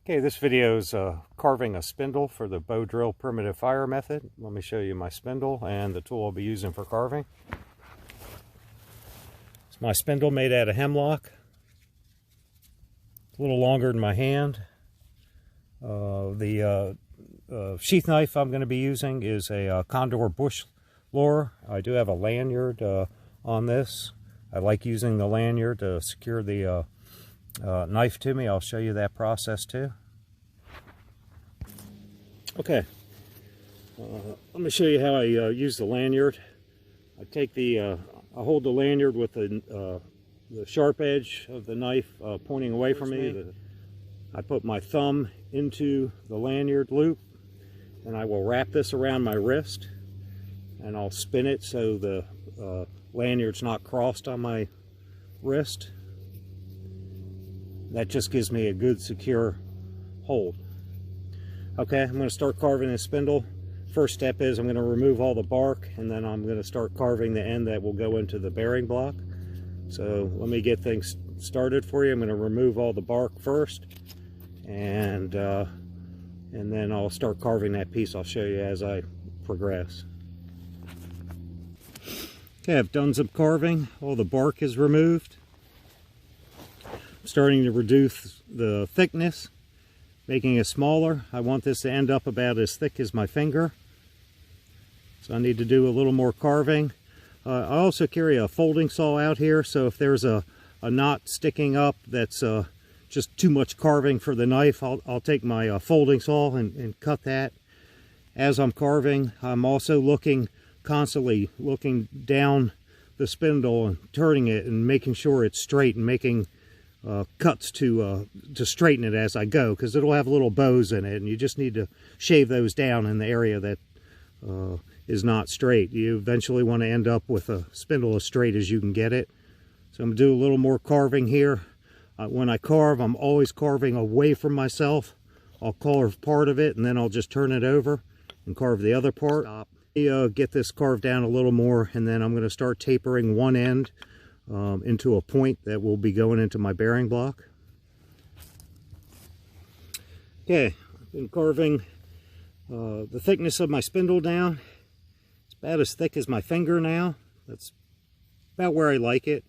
Okay, this video is carving a spindle for the bow drill primitive fire method. Let me show you my spindle and the tool I'll be using for carving. It's my spindle made out of hemlock. It's a little longer than my hand. The sheath knife I'm going to be using is a Condor bush lorer. I do have a lanyard on this. I like using the lanyard to secure the knife to me. I'll show you that process too. Okay, let me show you how I use the lanyard. I take I hold the lanyard with the sharp edge of the knife pointing away from me. I put my thumb into the lanyard loop and I will wrap this around my wrist and I'll spin it so the lanyard's not crossed on my wrist. That just gives me a good secure hold. Okay, I'm going to start carving this spindle. First step is I'm going to remove all the bark and then I'm going to start carving the end that will go into the bearing block. So let me get things started for you. I'm going to remove all the bark first and then I'll start carving that piece. I'll show you as I progress. Okay, I've done some carving. All the bark is removed. I'm starting to reduce the thickness, making it smaller. I want this to end up about as thick as my finger. So I need to do a little more carving. I also carry a folding saw out here, so if there's a knot sticking up that's just too much carving for the knife, I'll take my folding saw and cut that. As I'm carving, I'm also constantly looking down the spindle and turning it and making sure it's straight and making cuts to straighten it as I go, because it'll have little bows in it and you just need to shave those down in the area that is not straight. You eventually want to end up with a spindle as straight as you can get it. So I'm going to do a little more carving here. When I carve, I'm always carving away from myself. I'll carve part of it and then I'll just turn it over and carve the other part. Get this carved down a little more and then I'm going to start tapering one end into a point that will be going into my bearing block. Okay, I've been carving the thickness of my spindle down. It's about as thick as my finger now. That's about where I like it.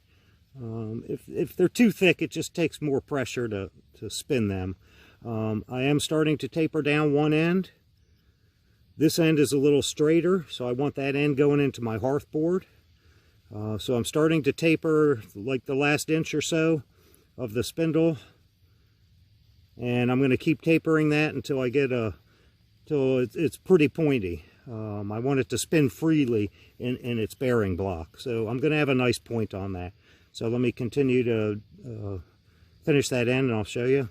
If they're too thick, it just takes more pressure to spin them. I am starting to taper down one end. This end is a little straighter, so I want that end going into my hearth board. So I'm starting to taper like the last inch or so of the spindle, and I'm going to keep tapering that until I get till it's pretty pointy. I want it to spin freely in its bearing block, so I'm going to have a nice point on that. So let me continue to finish that end and I'll show you.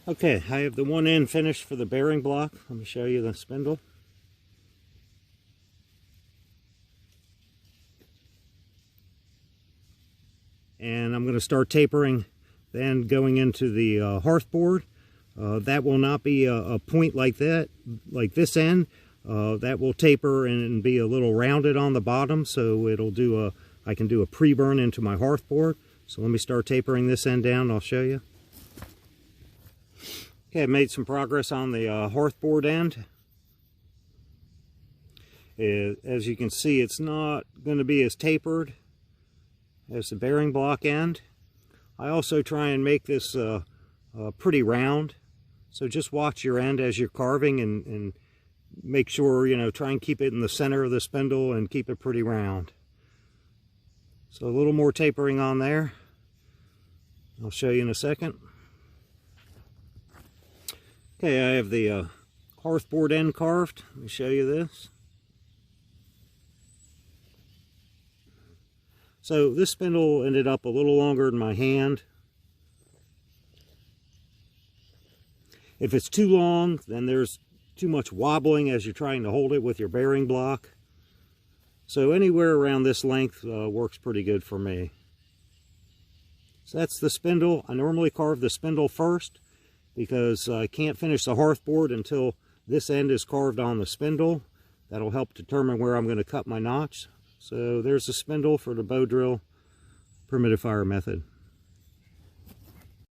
Okay, I have the one end finished for the bearing block. Let me show you the spindle. And I'm going to start tapering the end going into the hearth board. That will not be a point like that, like this end. That will taper and be a little rounded on the bottom, so it'll do I can do a pre-burn into my hearth board. So let me start tapering this end down. I'll show you. Okay, I made some progress on the hearth board end. As you can see, it's not going to be as tapered as the bearing block end. I also try and make this pretty round, so just watch your end as you're carving and make sure, try and keep it in the center of the spindle and keep it pretty round. So a little more tapering on there. I'll show you in a second. Okay, I have the hearth board end carved. Let me show you this. So this spindle ended up a little longer than my hand. If it's too long, then there's too much wobbling as you're trying to hold it with your bearing block. So anywhere around this length works pretty good for me. So that's the spindle. I normally carve the spindle first because I can't finish the hearth board until this end is carved on the spindle. That'll help determine where I'm going to cut my notch. So there's the spindle for the bow drill primitive fire method.